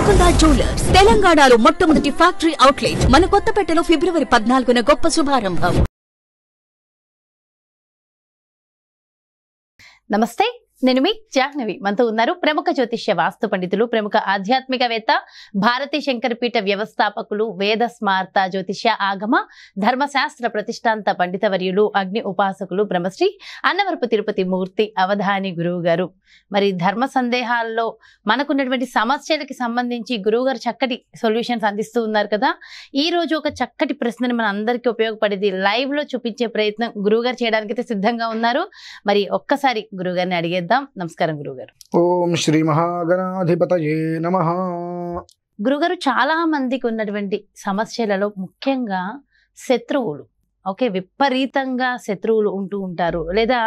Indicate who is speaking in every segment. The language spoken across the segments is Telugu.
Speaker 1: గోల్కొండ జ్యువెలర్స్ తెలంగాణలో మొట్టమొదటి ఫ్యాక్టరీ అవుట్లెట్ మన కొత్తపేటలో ఫిబ్రవరి 14న గొప్ప శుభారంభం.
Speaker 2: నమస్తే, నేను మీ జాహ్నవి. మనతో ఉన్నారు ప్రముఖ జ్యోతిష్య వాస్తు పండితులు, ప్రముఖ ఆధ్యాత్మికవేత్త, భారతీ శంకరపీఠ వ్యవస్థాపకులు, వేద స్మార్త జ్యోతిష్య ఆగమ ధర్మశాస్త్ర ప్రతిష్టాంత పండితవర్యులు, అగ్ని ఉపాసకులు, బ్రహ్మశ్రీ అన్నవరపు తిరుపతి మూర్తి అవధాని గురువు గారు. మరి ధర్మ సందేహాల్లో మనకున్నటువంటి సమస్యలకి సంబంధించి గురువుగారు చక్కటి సొల్యూషన్స్ అందిస్తూ ఉన్నారు కదా. ఈ రోజు ఒక చక్కటి ప్రశ్నని మన అందరికీ ఉపయోగపడేది లైవ్ లో చూపించే ప్రయత్నం గురువుగారు చేయడానికి అయితే సిద్ధంగా ఉన్నారు. మరి ఒక్కసారి గురువుగారిని అడిగేద్దాం. నమస్కారం గురుగారు.
Speaker 3: ఓం శ్రీ మహాగణాధిపతయే నమః.
Speaker 2: గురుగారు, చాలా మందికి ఉన్నటువంటి సమస్యలలో ముఖ్యంగా శత్రువులు, విపరీతంగా శత్రువులు ఉంటూ ఉంటారు, లేదా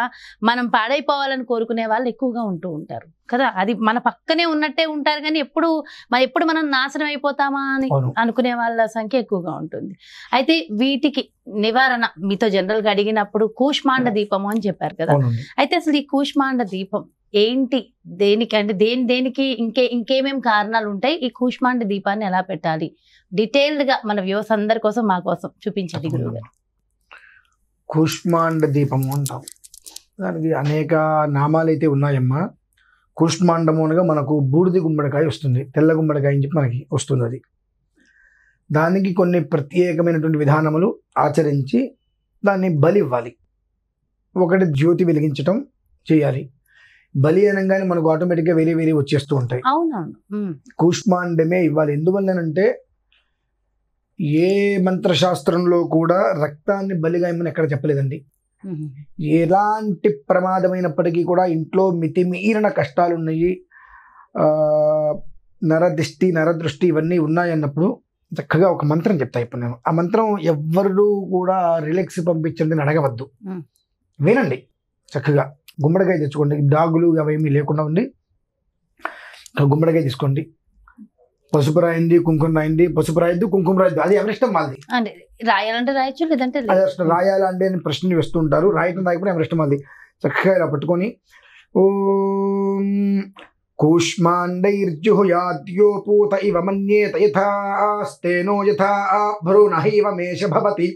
Speaker 2: మనం పాడైపోవాలని కోరుకునే వాళ్ళు ఎక్కువగా ఉంటూ ఉంటారు కదా. అది మన పక్కనే ఉన్నట్టే ఉంటారు, కానీ ఎప్పుడు మనం నాశనం అయిపోతామా అని అనుకునే వాళ్ళ సంఖ్య ఎక్కువగా ఉంటుంది. అయితే వీటికి నివారణ మీతో జనరల్ గా అడిగినప్పుడు కూష్మాండ దీపము అని చెప్పారు కదా. అయితే అసలు ఈ కూష్మాండ దీపం ఏంటి, దేనికి అంటే దేనికి ఇంకేమేం కారణాలు ఉంటాయి, ఈ కూష్మాండ దీపాన్ని ఎలా పెట్టాలి, డీటెయిల్డ్ గా మన వ్యూవర్స్ అందరి కోసం మా కోసం చూపించండి గురువుగారు.
Speaker 3: కూష్మాండ దీపము అంటాం. దానికి అనేక నామాలు అయితే ఉన్నాయమ్మా. కూష్మాండము అనగా మనకు బూడిది గుమ్మడికాయ వస్తుంది, తెల్ల గుమ్మడికాయ అని చెప్పి మనకి వస్తుంది. అది దానికి కొన్ని ప్రత్యేకమైనటువంటి విధానములు ఆచరించి దాన్ని బలి ఇవ్వాలి. ఒకటి జ్యోతి వెలిగించటం చేయాలి. బలి అనగానే మనకు ఆటోమేటిక్గా వేరే వచ్చేస్తూ ఉంటాయి. కూష్మాండమే ఇవ్వాలి. ఎందువల్లనంటే ఏ మంత్రశాస్త్రంలో కూడా రక్తాన్ని బలిగా ఇమ్మని ఎక్కడ చెప్పలేదండి. ఎలాంటి ప్రమాదమైనప్పటికీ కూడా ఇంట్లో మితిమీరిన కష్టాలు ఉన్నాయి, నరదృష్టి ఇవన్నీ ఉన్నాయన్నప్పుడు చక్కగా ఒక మంత్రం చెప్తా. ఇప్పుడు నేను ఆ మంత్రం ఎవ్వరు కూడా రిలాక్స్ పంపించండి అడగవద్దు, వినండి. చక్కగా గుమ్మడికాయ తెచ్చుకోండి, డాగులు అవేమీ లేకుండా ఉండి గుమ్మడికాయ తీసుకోండి. పసుపు రాయింది, కుంకుమ రాయింది, పసుపు రాయద్దు, కుంకుమ రాయద్దు, అది ఎవరిష్టం వాళ్ళది.
Speaker 2: రాయాలంటే రాయొచ్చు, లేదంటే
Speaker 3: రాయాలంటే ప్రశ్నలు వేస్తూ ఉంటారు. రాయటం రాయకుండా ఎవరిష్టం వాళ్ళది. చక్కగా ఇలా పట్టుకొని ఓం కూష్మాండైర్జుహుయాద్యోపూత ఇవ మన్యేత యథాస్తేనో యథా భ్రూణహైవ మేష భవతి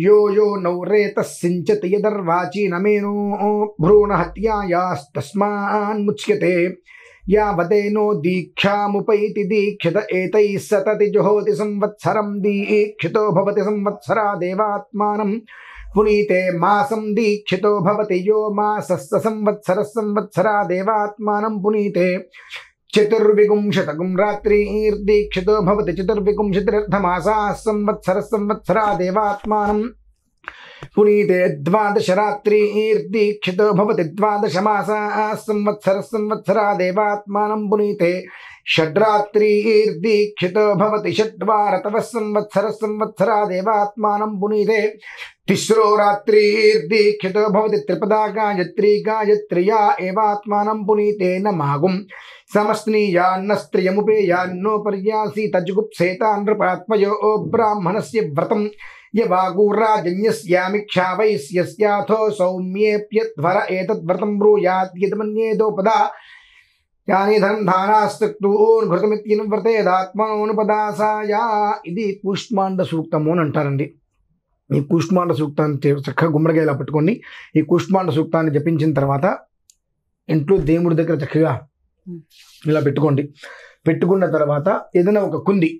Speaker 3: యో యో నౌరేత సించతి యదర్వాచి నమేనో భ్రూణహత్యాయాస్తస్మాన్ముచ్యతే యావదేనో దీక్షాముపైతి దీక్షిత ఏతైః సతతి జుహోతి సంవత్సరం దీక్షితో భవతి సంవత్సరా దేవాత్మానం పునీతే మాసం దీక్షితో భవతి యో మాసస్స సంవత్సరా దేవాత్మానం పునీతే చతుర్విగుంశతకం రాత్రిర్దీక్షితో భవతి చతుర్విగుంశతిరర్ధమాసాః సంవత్సరా దేవాత్మానం పునీతే ద్వాదశ రాత్రిర్దీక్షితో భవతి ద్వాదశ మాసాః సంవత్సరా దేవాత్మానం పునీతే షడ్రాత్రిర్దీక్షితో భవతి షడ్వారతవ సంవత్సరా దేవాత్మానం పునీతే తిస్రో రాత్రిర్దీక్షితో భవతి త్రిపదా గాయత్ర్యా ఏవాత్మానం పునీతే నమాగుం సమస్నీయాన్న స్త్రియముపేయాన్నో పర్యాసి తజ్గుప్సేతా నృపాత్మయో బ్రాహ్మణస్య వ్రతం యవాగురాజన్యస్యామిక్షావైస్యస్యాథో సౌమ్యేప్యధ్వర ఏతద్వ్రతం బ్రూయాత్ యదమన్యేదోపదా యాని ధనాస్తూన్ ఘృతమిత్యను వ్రతేదాత్మనోనుపదాసాయ. ఇది కూష్మాండ సూక్తము అని అంటారండి. ఈ కూష్మాండ సూక్తాన్ని చక్కగా గుమ్మడికాయలా పట్టుకోండి. ఈ కూష్మాండ సూక్తాన్ని జపించిన తర్వాత ఇంట్లో దేవుడి దగ్గర చక్కగా ఇలా పెట్టుకోండి. పెట్టుకున్న తర్వాత ఏదైనా ఒక కుంది,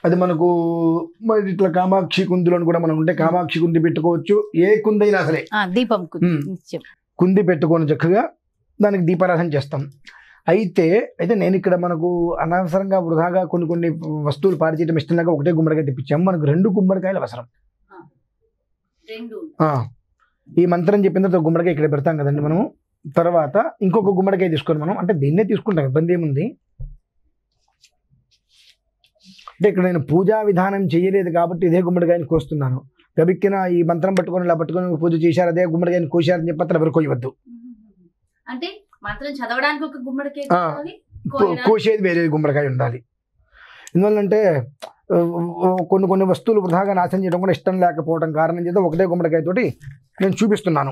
Speaker 3: అది మనకు మరి ఇట్లా కామాక్షి కుందులను కూడా మనం ఉంటే కామాక్షి కుంది పెట్టుకోవచ్చు. ఏ కుంది అయినా సరే
Speaker 2: దీపం
Speaker 3: కుంది పెట్టుకొని చక్కగా దానికి దీపారాధన చేస్తాం. అయితే నేను ఇక్కడ మనకు అనవసరంగా వృధాగా కొన్ని వస్తువులు పాడు చేయడం ఇష్టం లేక ఒకటే గుమ్మడికాయ తెప్పించాము. మనకు 2 గుమ్మడికాయలు అవసరం. ఈ మంత్రం చెప్పిన తర్వాత గుమ్మడికాయ ఇక్కడ పెడతాం కదండి మనము. తర్వాత ఇంకొక గుమ్మడికాయ తీసుకొని మనం అంటే దీన్నే తీసుకుంటాం, ఇబ్బంది ఏముంది. అంటే ఇక్కడ నేను పూజా విధానం చేయలేదు కాబట్టి ఇదే గుమ్మడికాయని కోస్తున్నాను. గబిక్కిన ఈ మంత్రం పట్టుకొని ఇలా పట్టుకొని పూజ చేశారు, అదే గుమ్మడికాయని కోశారని చెప్పి అతను ఎవరు కోయవద్దు.
Speaker 2: అంటే మంత్రం చదవడానికి ఒక గుమ్మడికాయ,
Speaker 3: కోసేది వేరే గుమ్మడికాయ ఉండాలి. ఎందువల్లంటే కొన్ని వస్తువులు వృధాగా నాశనం చేయడం కూడా ఇష్టం లేకపోవడం కారణం చేత ఒకటే గుమ్మడికాయ తోటి నేను చూపిస్తున్నాను.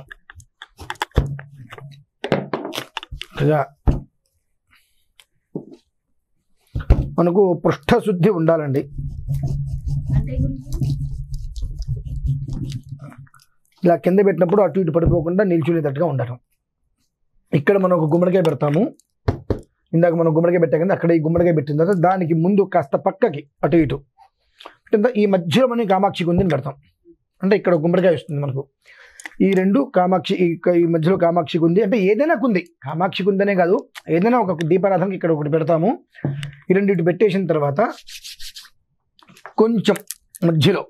Speaker 3: మనకు పృష్ఠశుద్ధి ఉండాలండి. ఇలా కింద పెట్టినప్పుడు అటు ఇటు పడిపోకుండా నిల్చునేటట్టుగా ఉండటం. ఇక్కడ మనం ఒక గుమ్మడికాయ పెడతాము. ఇందాక మనం గుమ్మడికాయ పెట్టాం కదా, అక్కడ ఈ గుమ్మడికాయ పెట్టిన తర్వాత దానికి ముందు కాస్త పక్కకి అటు ఇటు ఈ మధ్యలో మనం కామాక్షి కుందిని పెడతాం. అంటే ఇక్కడ గుమ్మడికాయ వస్తుంది మనకు. ఈ రెండు కామాక్షి, ఈ మధ్యలో కామాక్షి కుంది, అంటే ఏదైనా కుంది, కామాక్షి కుంది అనే కాదు, ఏదైనా ఒక దీపారాధనకి ఇక్కడ ఒకటి పెడతాము. ఈ రెండు ఇటు పెట్టేసిన తర్వాత కొంచెం మధ్యలో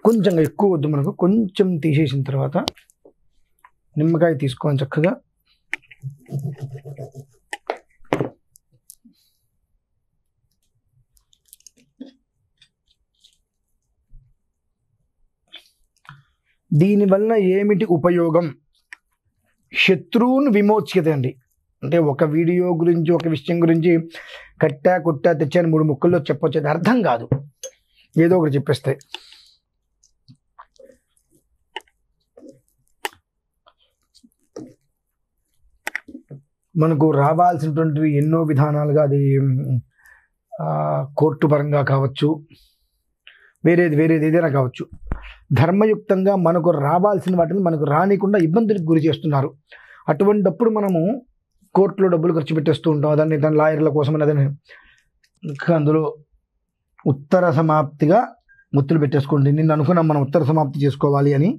Speaker 3: కొంచెం ఎక్కువ వద్దు మనకు, కొంచెం తీసేసిన తర్వాత నిమ్మకాయ తీసుకొని చక్కగా దీనివల్ల ఏమిటి ఉపయోగం? శత్రువును విమోచ్యత అండి. అంటే ఒక వీడియో గురించి, ఒక విషయం గురించి కట్టా కొట్టా తెచ్చాను 3 ముక్కల్లో చెప్పొచ్చు, అది అర్థం కాదు, ఏదో ఒకటి చెప్పేస్తే. మనకు రావాల్సినటువంటివి ఎన్నో విధానాలుగా, అది కోర్టు పరంగా కావచ్చు, వేరేది ఏదైనా కావచ్చు, ధర్మయుక్తంగా మనకు రావాల్సిన వాటిని మనకు రానికుండా ఇబ్బందులకు గురి చేస్తున్నారు. అటువంటిప్పుడు మనము కోర్టులో డబ్బులు ఖర్చు పెట్టేస్తూ ఉంటాం, దాని లాయర్ల కోసం అదని. ఇంకా అందులో ఉత్తర సమాప్తిగా ముత్తులు పెట్టేసుకోండి. నిన్ను అనుకున్నాం మనం ఉత్తర సమాప్తి చేసుకోవాలి అని.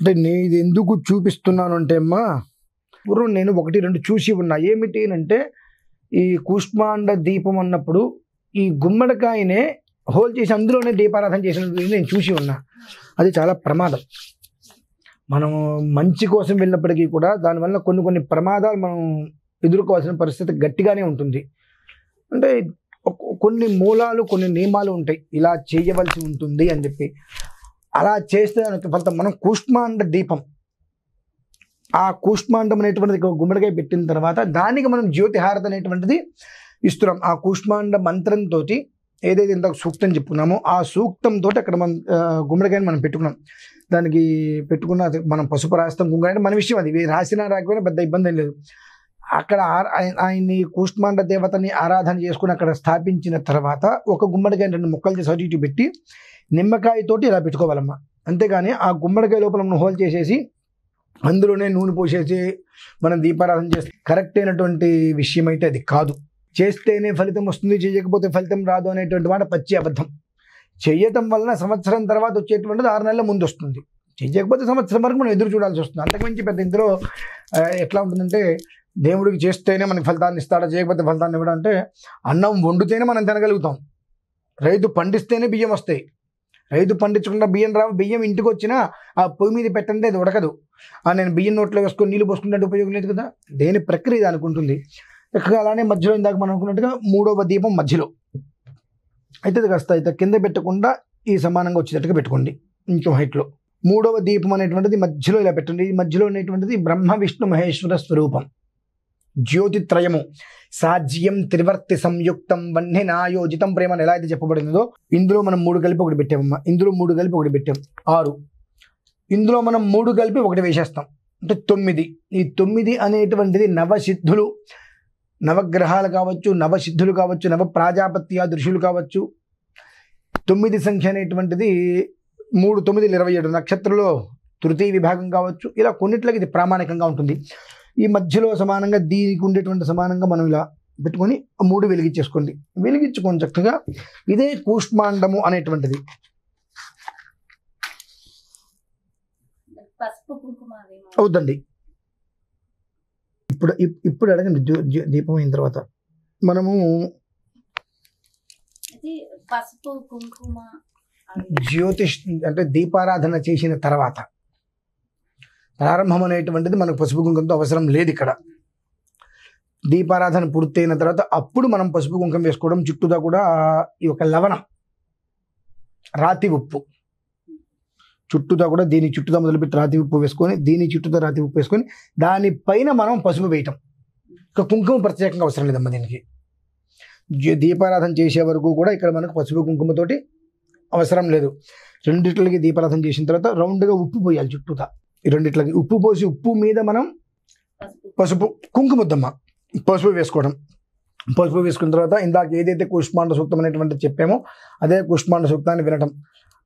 Speaker 3: అంటే నేను ఇది ఎందుకు చూపిస్తున్నాను అంటే అమ్మా, పూర్వం నేను 1-2 చూసి ఉన్నా. ఏమిటి అంటే, ఈ కూష్మాండ దీపం అన్నప్పుడు ఈ గుమ్మడికాయనే హోల్ చేసి అందులోనే దీపారాధన చేసినట్టు నేను చూసి ఉన్నా. అది చాలా ప్రమాదం. మనము మంచి కోసం వెళ్ళినప్పటికీ కూడా దానివల్ల కొన్ని ప్రమాదాలు మనం ఎదుర్కోవాల్సిన పరిస్థితి గట్టిగానే ఉంటుంది. అంటే కొన్ని మూలాలు, కొన్ని నియమాలు ఉంటాయి, ఇలా చేయవలసి ఉంటుంది అని చెప్పి. అలా చేస్తే దానికి ఫలితం. మనం కూష్మాండ దీపం, ఆ కూష్మాండం అనేటువంటిది గుమ్మడికాయ పెట్టిన తర్వాత దానికి మనం జ్యోతిహారత అనేటువంటిది ఇస్తున్నాం. ఆ కూష్మాండ మంత్రంతో ఏదైతే ఇంతకు సూక్తం చెప్పుకున్నామో ఆ సూక్తంతో అక్కడ మనం గుమ్మడికాయని మనం పెట్టుకున్నాం. దానికి పెట్టుకున్న మనం పసుపు రాస్తాం, కుంకుమ అంటే మన విషయం, అది రాసినా రాకపోయినా పెద్ద ఇబ్బంది ఏం లేదు. అక్కడ ఆయన్ని కూష్మాండ దేవతని ఆరాధన చేసుకుని అక్కడ స్థాపించిన తర్వాత ఒక గుమ్మడికాయ 2 ముక్కలు చేసి అటు ఇటు పెట్టి నిమ్మకాయతోటి ఇలా పెట్టుకోవాలమ్మా. అంతేగాని ఆ గుమ్మడికాయ లోపల మనం హోల్ చేసేసి అందులోనే నూనె పోసేసి మనం దీపారాధన చేస్తే కరెక్ట్ అయినటువంటి విషయం అయితే అది కాదు. చేస్తేనే ఫలితం వస్తుంది, చేయకపోతే ఫలితం రాదు అనేటువంటి మాట పచ్చి అబద్ధం. చేయటం వలన సంవత్సరం తర్వాత వచ్చేటువంటిది 6 నెలల ముందు వస్తుంది, చేయకపోతే సంవత్సరం వరకు మనం ఎదురు చూడాల్సి వస్తుంది. అంతకుమించి పెద్ద ఇందులో ఎట్లా ఉంటుందంటే, దేవుడికి చేస్తేనే మనకి ఫలితాన్ని ఇస్తాడా, చేయకపోతే ఫలితాన్ని ఇవ్వడం అంటే, అన్నం వండితేనే మనం తినగలుగుతాం, రైతు పండిస్తేనే బియ్యం వస్తాయి. రైతు పండించకుండా బియ్యం రావు. బియ్యం ఇంటికి వచ్చినా ఆ పొయ్యి మీద పెట్టండి, అది ఉడకదు. నేను బియ్యం నోట్లో వేసుకొని నీళ్ళు పోసుకుంటే ఉపయోగం లేదు కదా. దేని ప్రక్రియ దానికి ఉంటుంది. అలానే మధ్యలో ఇందాక మనం అనుకున్నట్టుగా 3వ దీపం మధ్యలో అయితే అది కాస్త అయితే కింద పెట్టకుండా ఈ సమానంగా వచ్చేటట్టుగా పెట్టుకోండి, ఇంకో హైట్లో. 3వ దీపం అనేటువంటిది మధ్యలో ఇలా పెట్టండి. ఈ మధ్యలో అనేటువంటిది బ్రహ్మ విష్ణు మహేశ్వర స్వరూపం, జ్యోతిత్రయము, సాజ్యం త్రివర్తి సంయుక్తం వన్యనాయోజితం ప్రేమ అని ఎలా అయితే చెప్పబడిందో, ఇందులో మనం 3 కలిపి ఒకటి పెట్టామమ్మా. ఇందులో 3 కలిపి ఒకటి పెట్టాం, 6. ఇందులో మనం 3 కలిపి ఒకటి వేసేస్తాం, అంటే 9. ఈ 9 అనేటువంటిది నవసిద్ధులు, నవగ్రహాలు కావచ్చు, నవసిద్ధులు కావచ్చు, నవ ప్రాజాపత్య ఋషులు కావచ్చు. 9 సంఖ్య అనేటువంటిది 3, 9, 27 నక్షత్రంలో తృతీయ విభాగం కావచ్చు. ఇలా కొన్నిట్లకి ఇది ప్రామాణికంగా ఉంటుంది. ఈ మధ్యలో సమానంగా దీనికి ఉండేటువంటి సమానంగా మనం ఇలా పెట్టుకొని 3 వెలిగించేసుకోండి. వెలిగించుకొని చక్కగా ఇదే కూష్మాండము అనేటువంటిది అవుతండి. ఇప్పుడు అడగండి, దీపం అయిన తర్వాత మనము
Speaker 2: పసుపు కుంకుమ
Speaker 3: జ్యోతిష్ అంటే దీపారాధన చేసిన తర్వాత ప్రారంభం అనేటువంటిది మనకు పసుపు కుంకుమతో అవసరం లేదు. ఇక్కడ దీపారాధన పూర్తయిన తర్వాత అప్పుడు మనం పసుపు కుంకుమ వేసుకోవడం. చుట్టూదా కూడా ఈ యొక్క లవణం రాతి ఉప్పు చుట్టూతో కూడా దీని చుట్టూతో మొదలుపెట్టి రాతి ఉప్పు వేసుకొని దీని చుట్టూతో రాతి ఉప్పు వేసుకొని దానిపైన మనం పసుపు వేయటం. ఇక కుంకుమ ప్రత్యేకంగా అవసరం లేదమ్మా దీనికి. దీపారాధన చేసే వరకు కూడా ఇక్కడ మనకు పసుపు కుంకుమతోటి అవసరం లేదు. రెండిట్లకి దీపారాధన చేసిన తర్వాత రౌండ్గా ఉప్పు పోయాలి చుట్టూతా. ఈ రెండిట్లకి ఉప్పు పోసి ఉప్పు మీద మనం పసుపు కుంకుమద్దమ్మ పసుపు వేసుకోవడం. పసుపు వేసుకున్న తర్వాత ఇందాక ఏదైతే కూష్మాండ సూక్తం అనేటువంటి చెప్పామో అదే కూష్మాండ సూక్తాన్ని వినటం.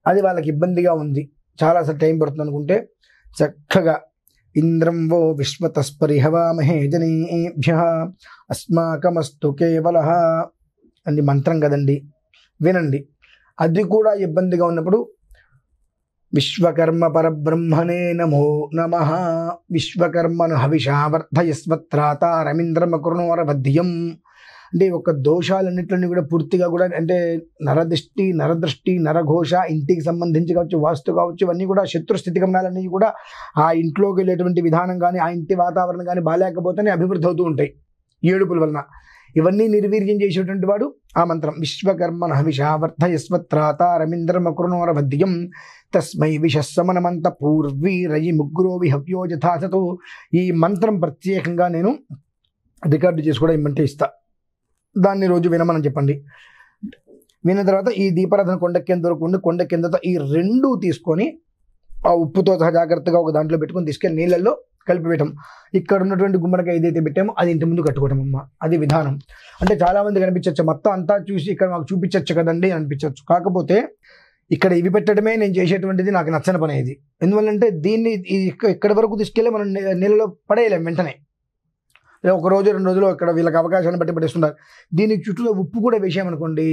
Speaker 3: అది వాళ్ళకి ఇబ్బందిగా ఉంది, చాలా అసలు టైం పడుతుంది అనుకుంటే చక్కగా ఇంద్రం వో విశ్వతస్పరిహవామహే జనేభ్యః అస్మాకమస్తు కేవలః అని మంత్రం కదండి, వినండి. అది కూడా ఇబ్బందిగా ఉన్నప్పుడు విశ్వకర్మ పరబ్రహ్మణే నమో నమః విశ్వకర్మను హవిషావర్ధయస్వత్రాతారమింద్రమకృణోరవధ్యం. అంటే ఒక దోషాలన్నింటినీ కూడా పూర్తిగా కూడా అంటే నరదృష్టి నరఘోష, ఇంటికి సంబంధించి కావచ్చు, వాస్తు కావచ్చు, ఇవన్నీ కూడా శత్రు స్థితిగమనాలన్నీ కూడా ఆ ఇంట్లోకి వెళ్ళేటువంటి విధానం కానీ ఆ ఇంటి వాతావరణం కానీ బాగాలేకపోతేనే అభివృద్ధి అవుతూ ఉంటాయి ఏడుపుల వలన. ఇవన్నీ నిర్వీర్యం చేసేటువంటి వాడు ఆ మంత్రం. విశ్వకర్మణ హవిషావర్ధయస్వత్రాతారమింద్రమకృణోరవధ్యం తస్మై విషస్సమనమంత పూర్వీరయి ముగ్గురో విహవ్యో యథాసతో. ఈ మంత్రం ప్రత్యేకంగా నేను రికార్డు చేసి కూడా ఇమ్మంటే ఇస్తా. దాన్ని రోజు వినమని చెప్పండి. విన్న తర్వాత ఈ దీపారాధన కొండెక్కేంత వరకు ఉండి కొండెక్కిన తర్వాత ఈ రెండు తీసుకొని ఆ ఉప్పుతో సహా జాగ్రత్తగా ఒక దాంట్లో పెట్టుకొని తీసుకెళ్ళి నీళ్ళల్లో కలిపివేయటం. ఇక్కడ ఉన్నటువంటి గుమ్మడికాయ ఏదైతే పెట్టామో అది ఇంటి ముందు కట్టుకోవటం అమ్మ. అది విధానం. అంటే చాలామంది కనిపించవచ్చు, మొత్తం అంతా చూసి ఇక్కడ మాకు చూపించవచ్చు కదండి అనిపించవచ్చు. కాకపోతే ఇక్కడ ఇవి పెట్టడమే నేను చేసేటువంటిది నాకు నచ్చని పని. ఇది ఎందువల్లంటే దీన్ని ఇక్కడి వరకు తీసుకెళ్ళి మనం నీళ్ళలో పడేయలేం వెంటనే. ఒక రోజు 2 రోజులు ఇక్కడ వీళ్ళకి అవకాశాన్ని బట్టి పట్టేస్తున్నారు. దీనికి చుట్టూ ఉప్పు కూడా వేసామనుకోండి,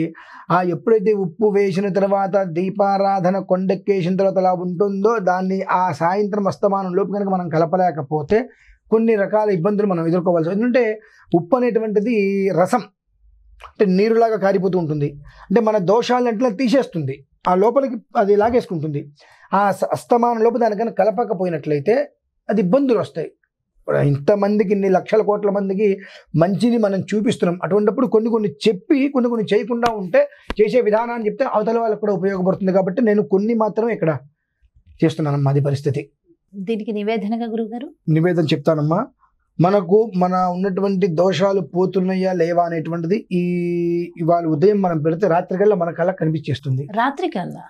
Speaker 3: ఆ ఎప్పుడైతే ఉప్పు వేసిన తర్వాత దీపారాధన కొండెక్కేసిన తర్వాత అలా ఉంటుందో దాన్ని ఆ సాయంత్రం అస్తమానం లోపు కనుక మనం కలపలేకపోతే కొన్ని రకాల ఇబ్బందులు మనం ఎదుర్కోవాల్సి. ఎందుకంటే ఉప్పు అనేటువంటిది రసం, అంటే నీరులాగా కారిపోతూ ఉంటుంది. అంటే మన దోషాలంటే తీసేస్తుంది, ఆ లోపలికి అది లాగేసుకుంటుంది. ఆ అస్తమానం లోపు దానికన్నా కలపకపోయినట్లయితే అది ఇబ్బందులు వస్తాయి. ఇంతమందికి, ఇన్ని లక్షల కోట్ల మందికి మంచిని మనం చూపిస్తున్నాం. అటువంటిప్పుడు కొన్ని చెప్పి కొన్ని చేయకుండా ఉంటే చేసే విధానాన్ని చెప్తే అవతల వాళ్ళకు కూడా ఉపయోగపడుతుంది. కాబట్టి నేను కొన్ని మాత్రమే ఇక్కడ చేస్తున్నానమ్మా. అది పరిస్థితి.
Speaker 2: దీనికి నివేదనగా గురుగారు
Speaker 3: నివేదన చెప్తానమ్మా. మనకు మన ఉన్నటువంటి దోషాలు పోతున్నాయా లేవా అనేటువంటిది ఇవాళ ఉదయం మనం పెడితే రాత్రికల్లా మన కళ్ళ కనిపించేస్తుంది.
Speaker 2: రాత్రికల్లా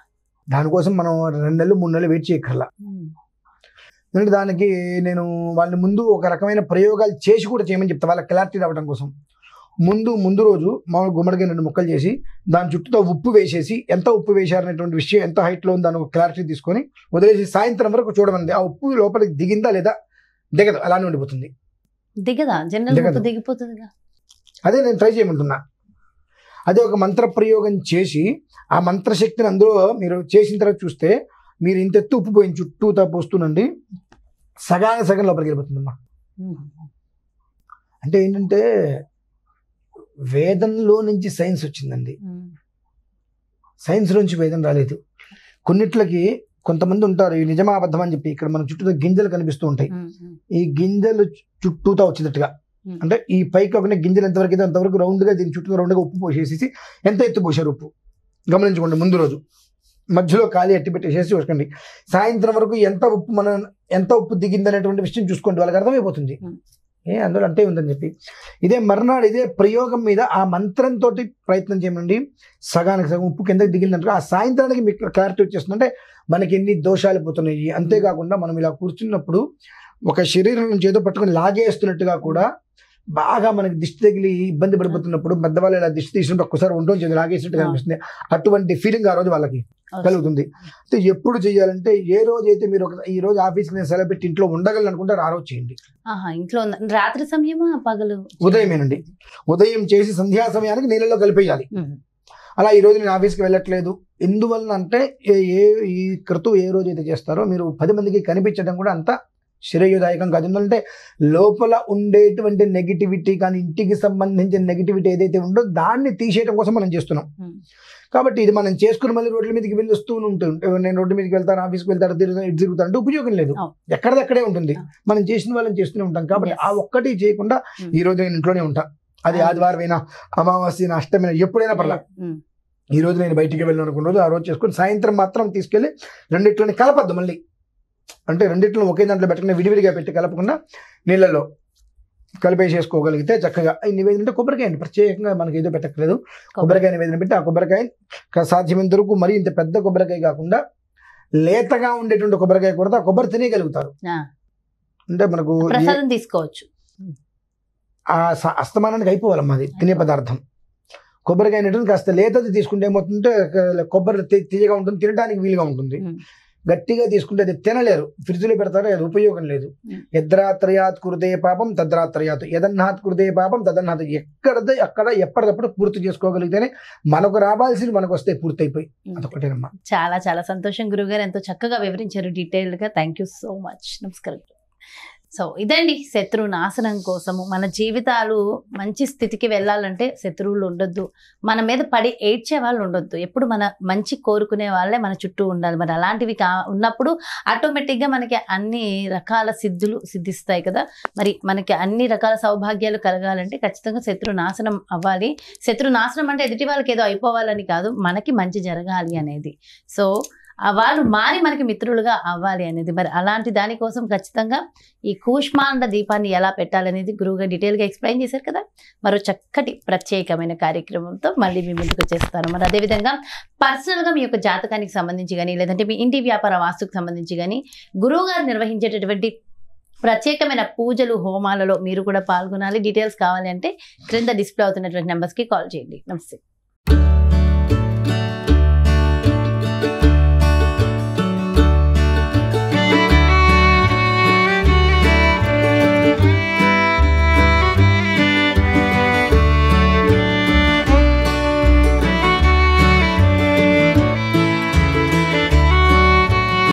Speaker 3: దానికోసం మనం 2 నెలలు 3 నెలలు వెయిట్ చేయక్కర్లా. ఎందుకంటే దానికి నేను వాళ్ళని ముందు ఒక రకమైన ప్రయోగాలు చేసి కూడా చేయమని చెప్తా, వాళ్ళకి క్లారిటీ రావడం కోసం. ముందు రోజు మామూలు గుమ్మడికాయ 2 ముక్కలు చేసి దాని చుట్టూతో ఉప్పు వేసేసి ఎంత ఉప్పు వేశారనేటువంటి విషయం, ఎంత హైట్లో ఉందో దాని ఒక క్లారిటీ తీసుకొని వదిలేసి సాయంత్రం వరకు చూడమంది. ఆ ఉప్పు లోపలికి దిగిందా లేదా, దిగదు, అలానే ఉండిపోతుంది.
Speaker 2: దిగదా? జనరల్ దిగిపోతుందిగా.
Speaker 3: అదే నేను ట్రై చేయమంటున్నా. అదే ఒక మంత్ర ప్రయోగం చేసి ఆ మంత్రశక్తిని అందులో మీరు చేసిన తర్వాత చూస్తే మీరు ఇంత ఎత్తు ఉప్పు పోయిన చుట్టూ పోస్తుండండి, సగం లోపలికి వెళ్ళిపోతుందమ్మా. అంటే ఏంటంటే వేదంలో నుంచి సైన్స్ వచ్చిందండి, సైన్స్ నుంచి వేదం రాలేదు. కొన్నిట్లకి కొంతమంది ఉంటారు ఈ నిజమా అబద్ధం అని చెప్పి ఇక్కడ మన చుట్టూ గింజలు కనిపిస్తూ ఉంటాయి. ఈ గింజలు చుట్టూతా వచ్చినట్టుగా, అంటే ఈ పైకి ఒక గింజలు ఎంతవరకు అయితే అంతవరకు రౌండ్గా దీని చుట్టూ రౌండ్గా ఉప్పు పోసేసి ఎంత ఎత్తు పోసారు ఉప్పు గమనించుకోండి. ముందు రోజు మధ్యలో ఖాళీ అట్టి పెట్టేసేసి చూసుకోండి. సాయంత్రం వరకు ఎంత ఉప్పు దిగింది అనేటువంటి విషయం చూసుకోండి, వాళ్ళకి అర్థమైపోతుంది. అందులో అంతే ఉందని చెప్పి ఇదే మర్నాడు ఇదే ప్రయోగం మీద ఆ మంత్రంతో ప్రయత్నం చేయమండి. సగానికి సగం ఉప్పు కిందకి దిగిందంటే ఆ సాయంత్రానికి మీకు క్లారిటీ వచ్చేస్తుంది. అంటే మనకి ఎన్ని దోషాలు పోతున్నాయి. అంతేకాకుండా మనం ఇలా కూర్చున్నప్పుడు ఒక శరీరం నుంచి ఏదో పట్టుకొని లాగేస్తున్నట్టుగా కూడా బాగా మనకి దిష్టి తగిలి ఇబ్బంది పడిపోతున్నప్పుడు పెద్దవాళ్ళు ఇలా దిష్టి తీసినప్పుడు ఒక్కసారి ఉంటుంది లాగేసినట్టుగా అనిపిస్తుంది. అటువంటి ఫీలింగ్ ఆ రోజు వాళ్ళకి కలుగుతుంది. అయితే ఎప్పుడు చేయాలంటే ఏ రోజు అయితే మీరు ఈ రోజు ఆఫీస్కి నేను సెలవు పెట్టి ఇంట్లో ఉండగలను అనుకుంటారు ఆ రోజు చేయండి.
Speaker 2: ఇంట్లో రాత్రి సమయమా పగలు?
Speaker 3: ఉదయమేనండి. ఉదయం చేసి సంధ్యా సమయానికి నీళ్ళలో కలిపేయాలి. అలా ఈ రోజు నేను ఆఫీస్కి వెళ్ళట్లేదు ఎందువలన అంటే ఈ క్రతువు ఏ రోజు అయితే చేస్తారో మీరు 10 మందికి కనిపించడం కూడా అంత శ్రేయోదాయకం కాదు. ఎందుకంటే లోపల ఉండేటువంటి నెగిటివిటీ కానీ ఇంటికి సంబంధించిన నెగిటివిటీ ఏదైతే ఉందో దాన్ని తీసేయడం కోసం మనం చేస్తున్నాం. కాబట్టి ఇది మనం చేసుకుని మళ్ళీ రోడ్ల మీదకి వెళ్ళి వస్తూ ఉంటుంది. నేను రోడ్డు మీదకి వెళ్తాను, ఆఫీస్కి వెళ్తాను, ఇటు తిరుగుతాను అంటే ఉపయోగం లేదు. ఎక్కడదక్కడే ఉంటుంది. మనం చేసిన వాళ్ళని చేస్తూనే ఉంటాం. కాబట్టి ఆ ఒక్కటి చేయకుండా ఈ రోజు నేను ఇంట్లోనే ఉంటా. అది ఆదివారం అయినా, అమావాస్య అయినా, అష్టమి అయినా, ఎప్పుడైనా పర్లా ఈ రోజు నేను బయటికి వెళ్ళాను అనుకున్న రోజు ఆ రోజు చేసుకొని సాయంత్రం మాత్రం తీసుకెళ్ళి రెండిట్లని కలపద్దు మళ్ళీ, అంటే రెండిట్లను ఒకే దాంట్లో పెట్టుకుని విడివిడిగా పెట్టి కలపకుండా నీళ్ళలో కలిపేసేసుకోగలిగితే చక్కగా ఈ నివేదన అంటే కొబ్బరికాయ అండి, ప్రత్యేకంగా మనకి ఏదో పెట్టక్కలేదు, కొబ్బరికాయ నివేదన పెట్టి ఆ కొబ్బరికాయ సాధ్యమైనంత వరకు మరీ ఇంత పెద్ద కొబ్బరికాయ కాకుండా లేతగా ఉండేటువంటి కొబ్బరికాయ కూడా ఆ కొబ్బరి తినేయగలుగుతారు. అంటే మనకు
Speaker 2: ప్రసాదం తీసుకోవచ్చు,
Speaker 3: ఆ అస్తమానానికి అయిపోవాలమ్మా అది తినే పదార్థం. కొబ్బరికాయ అనేటువంటి కాస్త లేతది తీసుకుంటే ఏమవుతుంటే కొబ్బరి తీయగా ఉంటుంది, తినడానికి వీలుగా ఉంటుంది. గట్టిగా తీసుకుంటే అది తినలేరు, ఫ్రిడ్జ్లో పెడతారు, అది ఉపయోగం లేదు. యద్రాత్రయాత్ కృతే పాపం తద్రాత్రయాత్, యదన్నాత్ కృతే పాపం తదన్నాత్. ఎక్కడది అక్కడ ఎప్పటికప్పుడు పూర్తి చేసుకోగలిగితేనే మనకు రావాల్సింది మనకు వస్తే పూర్తయిపోయి. అదొకటేనమ్మా.
Speaker 2: చాలా చాలా సంతోషం గురువుగారు, ఎంతో చక్కగా వివరించారు డీటెయిల్డ్గా. Thank you so much. నమస్కారం. సో ఇదండి శత్రు నాశనం కోసము మన జీవితాలు మంచి స్థితికి వెళ్ళాలంటే శత్రువులు ఉండొద్దు, మన మీద పడి ఏడ్చే వాళ్ళు ఉండొద్దు, ఎప్పుడు మన మంచి కోరుకునే వాళ్ళే మన చుట్టూ ఉండాలి. మరి అలాంటివి ఉన్నప్పుడు ఆటోమేటిక్గా మనకి అన్ని రకాల సిద్ధులు సిద్ధిస్తాయి కదా. మరి మనకి అన్ని రకాల సౌభాగ్యాలు కలగాలంటే ఖచ్చితంగా శత్రు నాశనం అవ్వాలి. శత్రు నాశనం అంటే ఎదుటి వాళ్ళకి ఏదో అయిపోవాలని కాదు, మనకి మంచి జరగాలి అనేది. సో వాళ్ళు మారి మనకి మిత్రులుగా అవ్వాలి అనేది. మరి అలాంటి దానికోసం ఖచ్చితంగా ఈ కూష్మాండ దీపాన్ని ఎలా పెట్టాలనేది గురువుగా డీటెయిల్గా ఎక్స్ప్లెయిన్ చేశారు కదా. మరో చక్కటి ప్రత్యేకమైన కార్యక్రమంతో మళ్ళీ మీ ముందుకు వచ్చేస్తాను. మరి అదేవిధంగా పర్సనల్గా మీ యొక్క జాతకానికి సంబంధించి కానీ, లేదంటే మీ ఇంటి వ్యాపార వాస్తుకు సంబంధించి కానీ గురువుగారు నిర్వహించేటటువంటి ప్రత్యేకమైన పూజలు హోమాలలో మీరు కూడా పాల్గొనాలి. డీటెయిల్స్ కావాలి అంటే క్రింద డిస్ప్లే అవుతున్నటువంటి నెంబర్స్కి కాల్ చేయండి. నమస్తే.